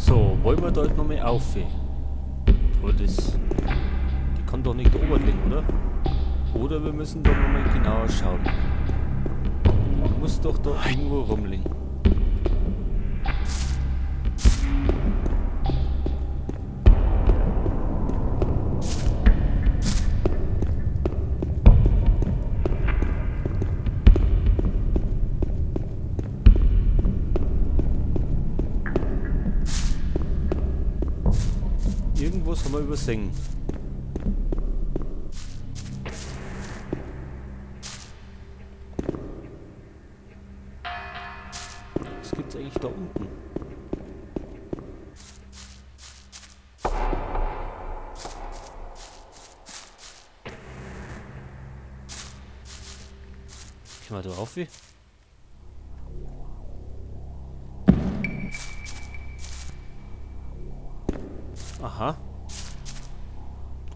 So, wollen wir dort nochmal auf? Aber das... Die kann doch nicht da oben liegen, oder? Oder wir müssen da nochmal genauer schauen. Die muss doch da irgendwo rumliegen. Irgendwas haben wir übersehen. Was gibt's eigentlich da unten? Gehen wir da rauf? Aha.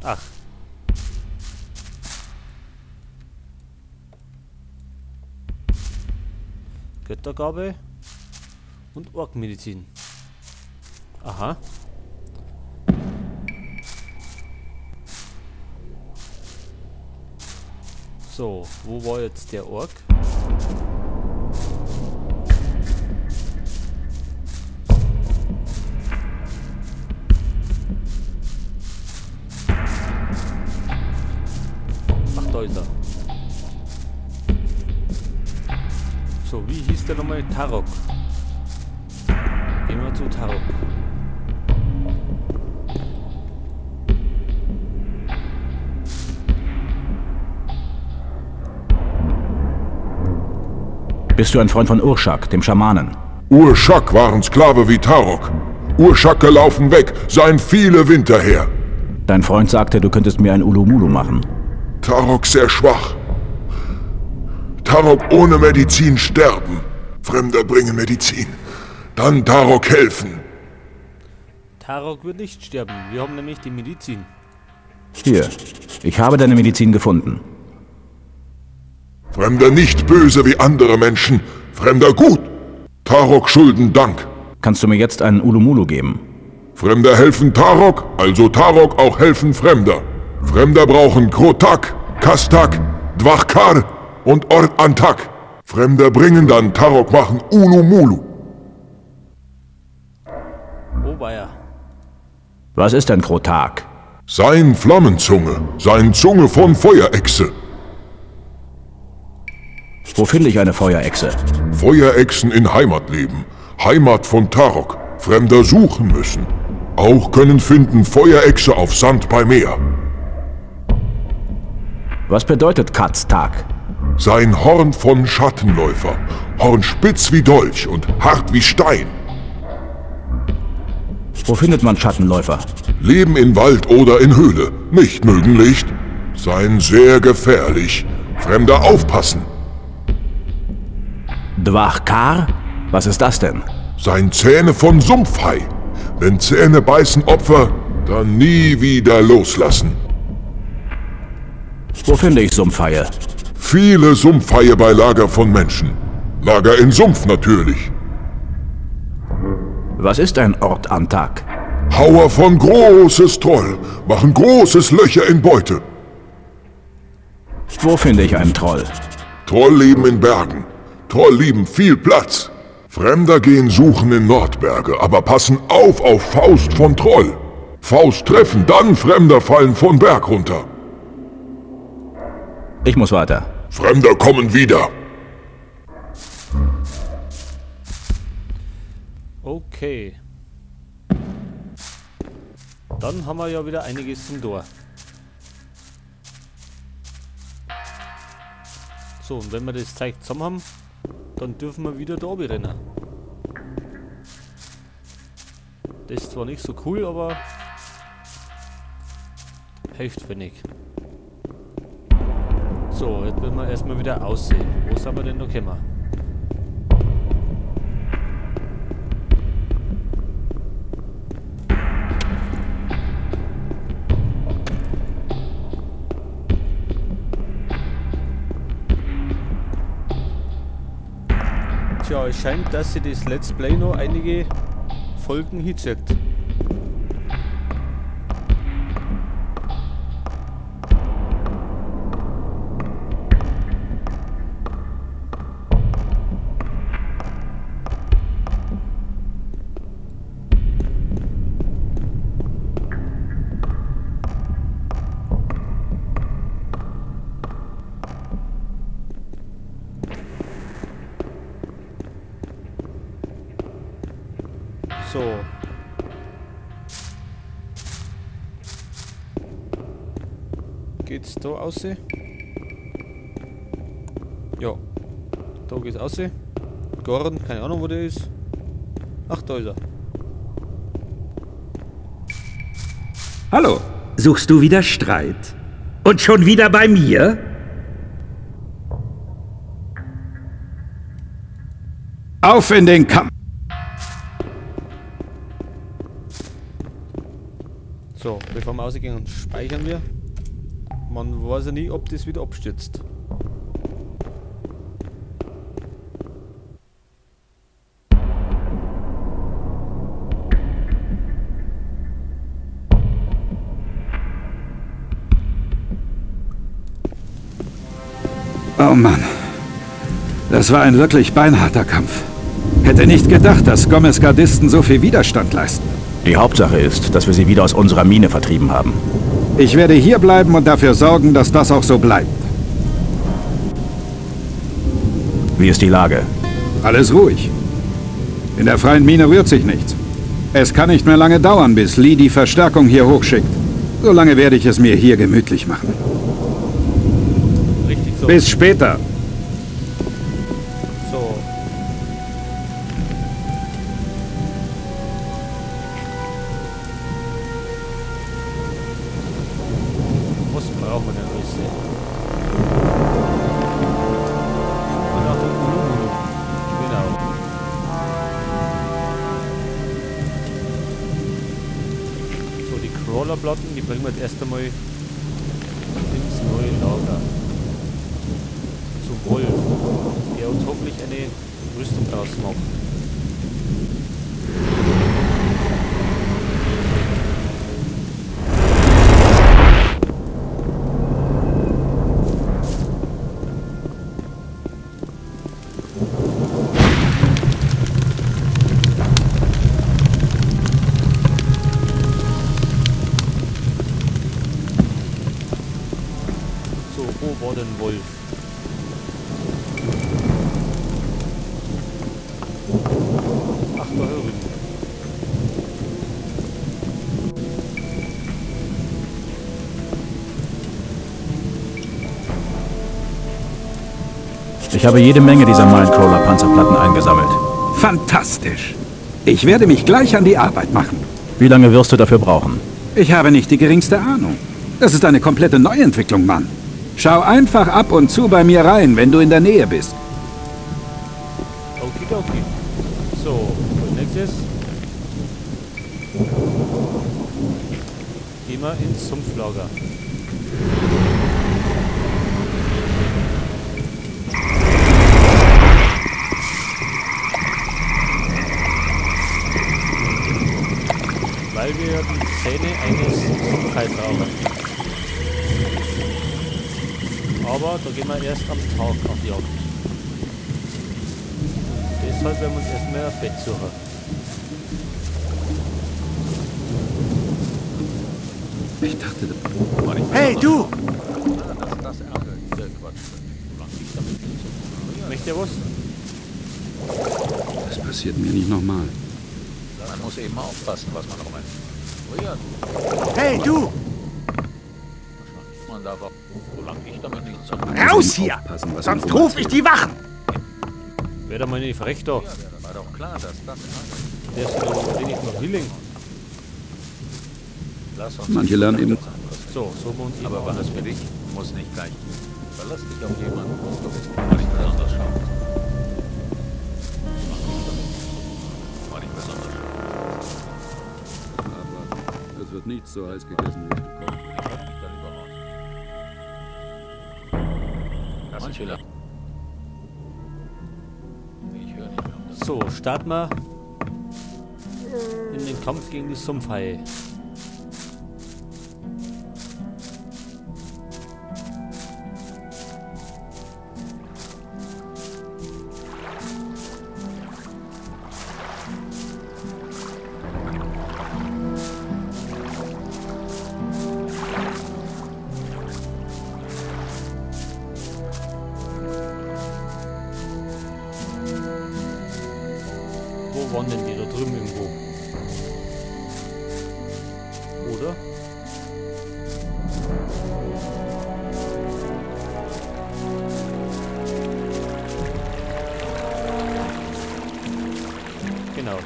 Ach. Göttergabe und Orkmedizin. Aha. So, wo war jetzt der Ork? Da ist er. So, wie hieß der nochmal? Tarok. Gehen wir zu Tarok. Bist du ein Freund von Urshak, dem Schamanen? Urshak waren Sklave wie Tarok. Urschaker laufen weg, seien viele Winter her. Dein Freund sagte, du könntest mir ein Ulumulu machen. Tarok sehr schwach. Tarok ohne Medizin sterben. Fremder bringen Medizin. Dann Tarok helfen. Tarok wird nicht sterben. Wir haben nämlich die Medizin. Hier, ich habe deine Medizin gefunden. Fremder nicht böse wie andere Menschen. Fremder gut. Tarok schulden Dank. Kannst du mir jetzt einen Ulumulu geben? Fremder helfen Tarok, also Tarok auch helfen Fremder. Fremder brauchen Krotak, Kastak, Dwachkar und Ort Antak. Fremder bringen dann Tarok machen Ulumulu. Oh weia. Was ist ein Krotak? Sein Flammenzunge, sein Zunge von Feuerechse. Wo finde ich eine Feuerechse? Feuerechsen in Heimat leben. Heimat von Tarok. Fremder suchen müssen. Auch können finden Feuerechse auf Sand bei Meer. Was bedeutet Katztag? Sein Horn von Schattenläufer. Horn spitz wie Dolch und hart wie Stein. Wo findet man Schattenläufer? Leben in Wald oder in Höhle. Nicht mögen Licht. Seien sehr gefährlich. Fremder aufpassen. Dwachkar? Was ist das denn? Sein Zähne von Sumpfhai. Wenn Zähne beißen Opfer, dann nie wieder loslassen. Wo finde ich Sumpfhaie? Viele Sumpfhaie bei Lager von Menschen. Lager in Sumpf natürlich. Was ist ein Ort Antak? Hauer von großes Troll, machen großes Löcher in Beute. Wo finde ich einen Troll? Troll leben in Bergen. Troll lieben viel Platz. Fremder gehen suchen in Nordberge, aber passen auf Faust von Troll. Faust treffen, dann Fremder fallen von Berg runter. Ich muss weiter. Fremder kommen wieder. Okay. Dann haben wir ja wieder einiges zum Tor. So, und wenn wir das Zeug zusammen haben, dann dürfen wir wieder da oben rennen. Das ist zwar nicht so cool, aber hilft wenig. So, jetzt müssen wir erstmal wieder aussehen. Wo sind wir denn noch gekommen? Tja, es scheint, dass sie das Let's Play noch einige Folgen hingezeigt. So. Geht's da aus? Ja. Da geht's aus. Gordon, keine Ahnung wo der ist. Ach, da ist er. Hallo, suchst du wieder Streit? Und schon wieder bei mir? Auf in den Kampf! So, bevor wir rausgehen, speichern wir. Man weiß ja nie, ob das wieder abstürzt. Oh Mann, das war ein wirklich beinharter Kampf. Hätte nicht gedacht, dass Gomez-Gardisten so viel Widerstand leisten. Die Hauptsache ist, dass wir sie wieder aus unserer Mine vertrieben haben. Ich werde hier bleiben und dafür sorgen, dass das auch so bleibt. Wie ist die Lage? Alles ruhig. In der freien Mine rührt sich nichts. Es kann nicht mehr lange dauern, bis Lee die Verstärkung hier hochschickt. Solange werde ich es mir hier gemütlich machen. Richtig so. Bis später. So. Was brauchen wir denn alles? Suche nach dem Ulumulu. Genau. So, die Crawlerplatten, die bringen wir jetzt erst einmal ins neue Lager. Zu Wolf, der uns hoffentlich eine Rüstung draus macht. So, wo war denn Wolf? Ach, da hören. Ich habe jede Menge dieser Mindcrawler-Panzerplatten eingesammelt. Fantastisch. Ich werde mich gleich an die Arbeit machen. Wie lange wirst du dafür brauchen? Ich habe nicht die geringste Ahnung. Das ist eine komplette Neuentwicklung, Mann. Schau einfach ab und zu bei mir rein, wenn du in der Nähe bist. Okidoki. So, als nächstes gehen wir ins Sumpflager. Weil wir die Zähne eines Sumpfhai brauchen. Aber da gehen wir erst am Tag auf Jagd. Deshalb werden wir uns erstmal ein Bett suchen. Ich dachte... Hey, du! Möchte ihr was? Das passiert mir nicht nochmal. Man muss eben aufpassen, was man rummeint. Hey, du! Man darf auch, solange ich damit nichts zu tun habe. Raus hier! Aufpassen, was Sonst man ruf ich die Wachen! Wer da mal nicht verreckt da? War doch klar, dass das... Der ist doch wenig noch Healing. Lass uns Manche lernen eben... So, so wir uns eben Aber anders was für mit. dich muss nicht gleich. Verlass dich auf jemanden, musst du wissen, was nicht besonders schaut. War nicht besonders schaut. Aber es wird nichts so heiß gegessen, wie es bekommt. Ich hab mich darüber raus. Manche lachen. Ich höre nicht mehr. So, starten wir in den Kampf gegen die Sumpfhaie. Wo waren denn die da drüben irgendwo? Oder? Genau.